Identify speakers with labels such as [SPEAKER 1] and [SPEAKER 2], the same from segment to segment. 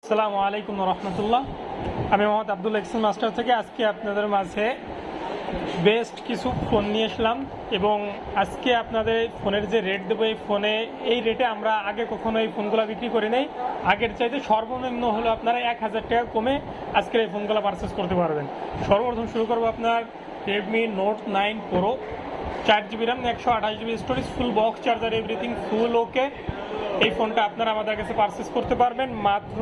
[SPEAKER 1] আসসালামু আলাইকুম রহমতুল্লাহ। আমি মোহাম্মদ আব্দুল এক্সেল মাস্টার থেকে আজকে আপনাদের মাঝে বেস্ট কিছু ফোন নিয়ে আসলাম এবং আজকে আপনাদের ফোনের যে রেট দেবো এই রেটে আমরা আগে কখনো এই ফোনগুলো বিক্রি করি নাই। আগের চাইতে সর্বনিম্ন হলো আপনারা 1000 টাকা কমে আজকের এই ফোনগুলো পারচেস করতে পারবেন। সর্বপ্রথম শুরু করবো আপনার Redmi note 9 pro, 4GB RAM, 128GB storage, full box charger, everything full okay. এই ফোনটা আপনারা আমাদের কাছে পারচেস করতে পারবেন মাত্র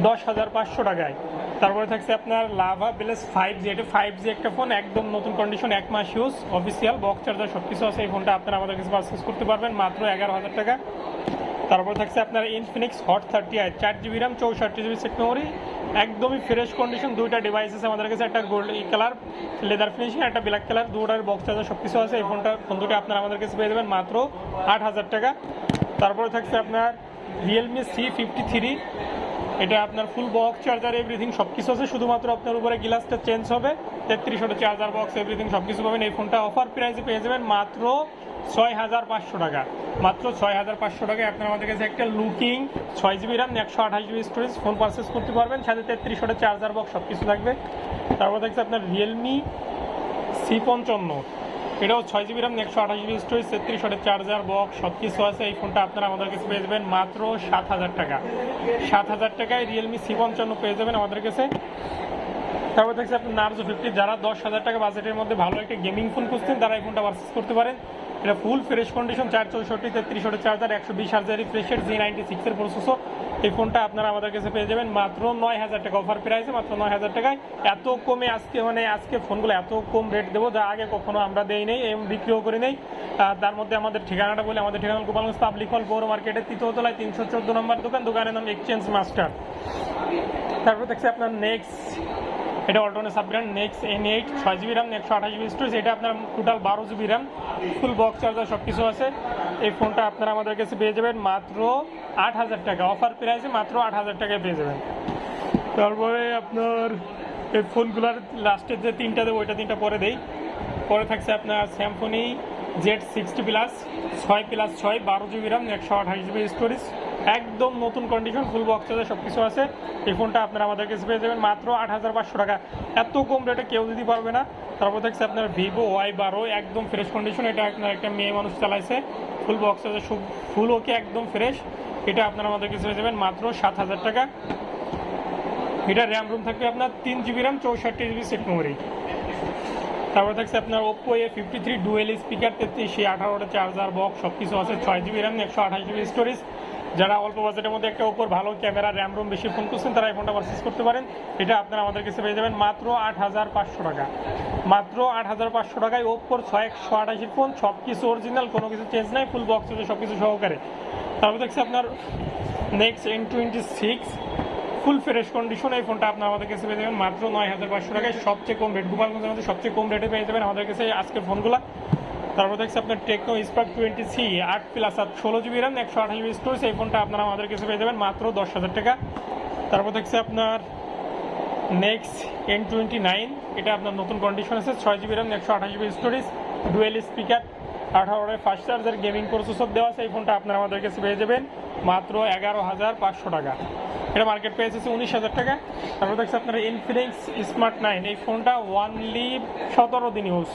[SPEAKER 1] 10,500 টাকায়। তারপরে থাকছে আপনার লাভা প্লাস 5G, এটা 5G একটা ফোন, একদম নতুন কন্ডিশন, 1 মাস ইউজ, অফিসিয়াল বক্স চার্জার সব কিছু আছে। এই ফোনটা আপনারা আমাদের কাছে পারচেস করতে পারবেন মাত্র 11,000 টাকা। তারপর থাকছে আপনার Infinix hot 30i, 4GB RAM, 64GB set memory, একদমই ফ্রেশ কন্ডিশন। দুইটা ডিভাইস আছে আমাদের কাছে, একটা গোল্ড কালার লেদার ফিনিশিং, একটা ব্ল্যাক কালার, দুটার বক্স চার্জার সব কিছু আছে। এই ফোন দুটো আপনারা আমাদের কাছে পেয়ে যাবেন মাত্র 8,000 টাকা। তারপরে থাকছে আপনার রিয়েলমি C53, এটা আপনার ফুল বক্স চার্জার, এভরিথিং সব কিছু আছে, শুধুমাত্র আপনার উপরে গ্লাসটা চেঞ্জ হবে। 3300 চার্জার বক্স, এভরিথিং সব কিছু পাবেন। এই ফোনটা অফার প্রাইসে পেয়ে যাবেন মাত্র 6,500 টাকা। মাত্র 6,500 টাকায় আপনার আমাদের কাছে একটা looking 6GB RAM, 128GB storage phone purchase করতে পারবেন, সাথে 3300 চার্জার বক্স সব কিছু থাকবে। তারপর থাকছে আপনার রিয়েলমি C55, এটাও 6GB RAM, 128GB storage, 3300 charger box সব কিছু আছে। এই ফোনটা আপনারা আমাদের কাছে পেয়ে যাবেন মাত্র 7,000 টাকা। 7,000 টাকায় রিয়েলমি C55 পেয়ে যাবেন আমাদের কাছে। তারপর দেখছি আপনার নার্জো 50, যারা 10,000 টাকা বাজেটের মধ্যে ভালো একটা গেমিং ফোন খুঁজছেন তারা এই ফোনটা পারচেস করতে পারেন। এটা full fresh condition, 464, 3300 charger, 120Hz রিফ্রেশের, G96 এর প্রসেসর। এই ফোনটা আপনারা আমাদের কাছে পেয়ে যাবেন মাত্র 9,000 টাকা, অফার প্রাইসে মাত্র 9,000 টাকায়। এত কমে আজকে ফোনগুলো এত কম রেট দেবো যা আগে কখনো আমরা দেই নেই এবং বিক্রিও করি নেই। তার মধ্যে আমাদের ঠিকানাটা বলে, আমাদের ঠিকানা গোপালগঞ্জ পাবলিক হল পৌর মার্কেটের 3য় তলায় 314 নম্বর দোকান, দোকানের নাম এক্সচেঞ্জ মাস্টার। তারপর দেখছি আপনার নেক্সট, এটা অল্টনের sub brand, next N8, 6GB RAM, 128GB storage, এটা আপনার total 12GB RAM, full box charger সব কিছু আছে। এই ফোনটা আপনারা আমাদের কাছে পেয়ে যাবেন মাত্র 8,000 টাকা, অফার প্রাইসে মাত্র 8,000 টাকায় পেয়ে যাবেন। তারপরে আপনার এই ফোনগুলোর লাস্টের যে তিনটা দেবো ওইটা তিনটা পরে দেই। পরে থাকছে আপনার স্যামসনি Z60 plus, 6+6, 12GB RAM, 128GB storage, একদম নতুন কন্ডিশন, ফুল বক্স চার্জার সব কিছু আছে। এই ফোনটা আপনারা আমাদের কাছে পেয়ে যাবেন মাত্র 8,500 টাকা। এত কম রেটে কেউ দিতে পারবে না। তারপর থাকছে আপনার ভিভো Y12, একদম ফ্রেশ কন্ডিশন, এটা আপনার একটা মেয়ে মানুষ চালাইছে, ফুল বক্স চার্জার ফুল ওকে, একদম ফ্রেশ। এটা আপনারা আমাদের কাছে পেয়ে যাবেন মাত্র 7,000 টাকা। এটা র্যাম রুম থাকবে আপনার 3GB RAM, 64GB set memory. তারপর থাকছে আপনার Oppo A53, dual speaker, 3318 charger box সব কিছু আছে, 6GB র্যাম, 128GB স্টোরেজ। যারা অল্প বাজেটের মধ্যে একটা ওপ্পোর ভালো ক্যামেরা, র্যাম রুম বেশি ফোন করছেন তারা এই ফোনটা পারচেস করতে পারেন। এটা আপনারা আমাদের কাছে পেয়ে যাবেন মাত্র 8,500 টাকা। মাত্র 8,500 টাকায় ওপ্পোর 128 ফোন, সব কিছু অরিজিনাল, কোনো কিছু চেঞ্জ নাই, ফুল বক্স আছে সব কিছু সহকারে। তারপর দেখছি আপনার next N26, full fresh condition, এই ফোনটা আপনারা আমাদের কাছে পেয়ে যাবেন মাত্র 9,500 টাকায়, সবচেয়ে কম রেট, গোপালগঞ্জের মধ্যে সবচেয়ে কম রেটে পেয়ে যাবেন আমাদের কাছে আজকের ফোনগুলো। তারপর দেখছি আপনার Tecno Spark 20C, 8+7, 16GB RAM, 128GB storage, এই ফোনটা আপনারা আমাদের কাছে পেয়ে যাবেন মাত্র 10,000 টাকা। তারপর দেখছি আপনার নেক্সট N29, এটা আপনার নতুন কন্ডিশন আছে, 6GB RAM, 128GB storage, dual speaker, 18 fast charger, gaming processor দেওয়া আছে। এই ফোনটা আপনারা আমাদের কাছে পেয়ে যাবেন মাত্র 11,500 টাকা। এটা মার্কেট প্রাইস আছে 19,000 টাকা। তারপর দেখছি আপনার ইনফিনিক্স স্মার্ট 9, এই ফোনটা অনলি 17 দিন ইউজ,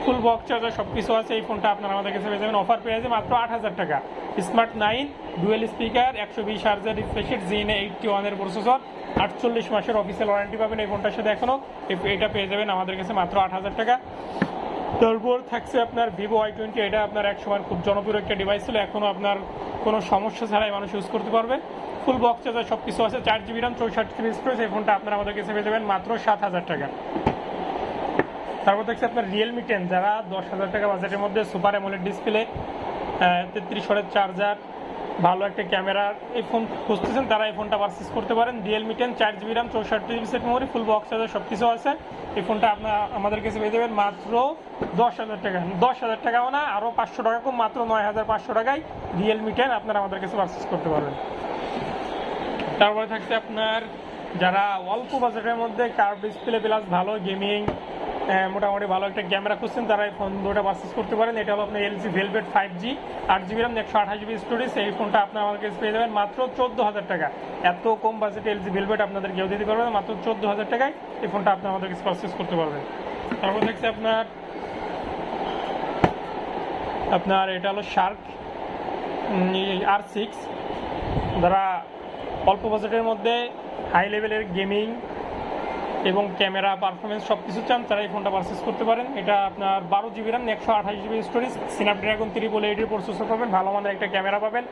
[SPEAKER 1] ফুল বক্স চার্জার সব কিছু আছে। এই ফোনটা আপনারা আমাদের কাছে পেয়ে যাবেন অফার প্রাইসে মাত্র 8,000 টাকা। Smart 9, dual speaker, 120Hz রিফ্রেশের, G81 এর প্রসেসর, 48 মাসের অফিসিয়াল ওয়ারেন্টি পাবেন এই ফোনটার সাথে। এখনও এটা পেয়ে যাবেন আমাদের কাছে মাত্র 8,000 টাকা। তারপর থাকছে আপনার ভিভো Y20, এটা আপনার এক সময় খুব জনপ্রিয় একটা ডিভাইস ছিল, এখনও আপনার কোনো সমস্যা ছাড়াই মানুষ ইউজ করতে পারবে, ফুল বক্স চার্জার সব কিছু আছে, 4GB র্যাম, 64GB স্টোরেজ। এই ফোনটা আপনারা আমাদের কাছে পেয়ে যাবেন মাত্র 7,000 টাকা। তারপর দেখছি আপনার রিয়েলমি 10, যারা 10,000 টাকা বাজেটের মধ্যে সুপার অ্যামোলেড ডিসপ্লে, 3300 চার্জার, ভালো একটা ক্যামেরা এই ফোন খুঁজতেছেন তারা এই ফোনটা পারচেস করতে পারেন। Realme 10, 4GB RAM, 64GB set memory, ফুল বক্স চার্জার সব কিছু আছে। এই ফোনটা আপনার আমাদের কাছে পেয়ে যাবেন মাত্র 10,000 টাকা। 10,000 টাকাও না, আরও 500 টাকা কম, মাত্র 9,500 টাকায় রিয়েলমি 10 আপনারা আমাদের কাছে পারচেস করতে পারবেন। তারপরে থাকছে আপনার যারা অল্প বাজেটের মধ্যে কার্ভ ডিসপ্লে প্লাস ভালো গেমিং মোটামুটি ভালো একটা ক্যামেরা খুঁজছেন তারা এই ফোন দুটো পারচেস করতে পারেন। এটা হলো আপনার LG Velvet 5G 8GB RAM 128GB storage. এই ফোনটা আপনার আমার কাছে পেয়ে যাবেন মাত্র 14,000 টাকা। এত কম বাজেটে LG Velvet আপনাদের কেউ দিতে পারবে না, মাত্র 14,000 টাকায় এই ফোনটা আপনি আমাদের কাছে পারচেস করতে পারবেন। তারপর দেখছি আপনার এটা হলো শার্ক R6। যারা অল্প বাজেটের মধ্যে হাই লেভেলের গেমিং এবং ক্যামেরা পারফরমেন্স সব কিছু চান তারা এই ফোনটা পারচেস করতে পারেন। এটা আপনার 12GB RAM 128GB storage, Snapdragon 888 processor পাবেন, ভালো মানের একটা ক্যামেরা পাবেন।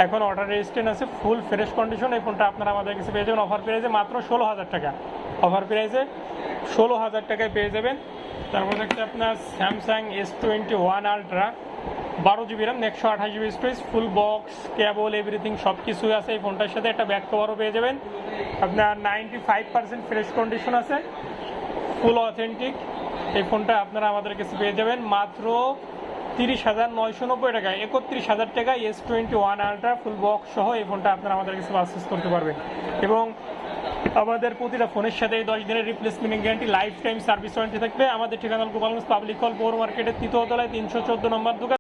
[SPEAKER 1] এখন অর্ডার রেজিস্ট্রেশন আছে, ফুল ফ্রেশ কন্ডিশন। এই ফোনটা আপনারা আমাদের কাছে পেয়ে যাবেন অফার প্রাইসে মাত্র 16,000 টাকা। অফার প্রাইসে 16,000 টাকায় পেয়ে যাবেন। তারপর দেখতে আপনার Samsung S21 ultra 12GB RAM 128GB storage, full box কেবল এভরিথিং সব কিছুই আছে। এই ফোনটার সাথে একটা ব্যাক কভারও পেয়ে যাবেন। আপনার 95% ফ্রেশ কন্ডিশন আছে, ফুল অথেন্টিক। এই ফোনটা আপনারা আমাদের কাছে পেয়ে যাবেন মাত্র 30,990 টাকায়। 31,000 টাকায় S21 আলট্রা ফুল বক্স সহ এই ফোনটা আপনারা আমাদের কাছে পারচেস করতে পারবেন। এবং আমাদের প্রতিটা ফোনের সাথে 10 দিনের replacement guarantee, life time service warranty থাকবে। আমাদের ঠিকানা গোপালগঞ্জ পাবলিক হল পৌর মার্কেটের 3য় তলায় 314 নম্বর দোকান।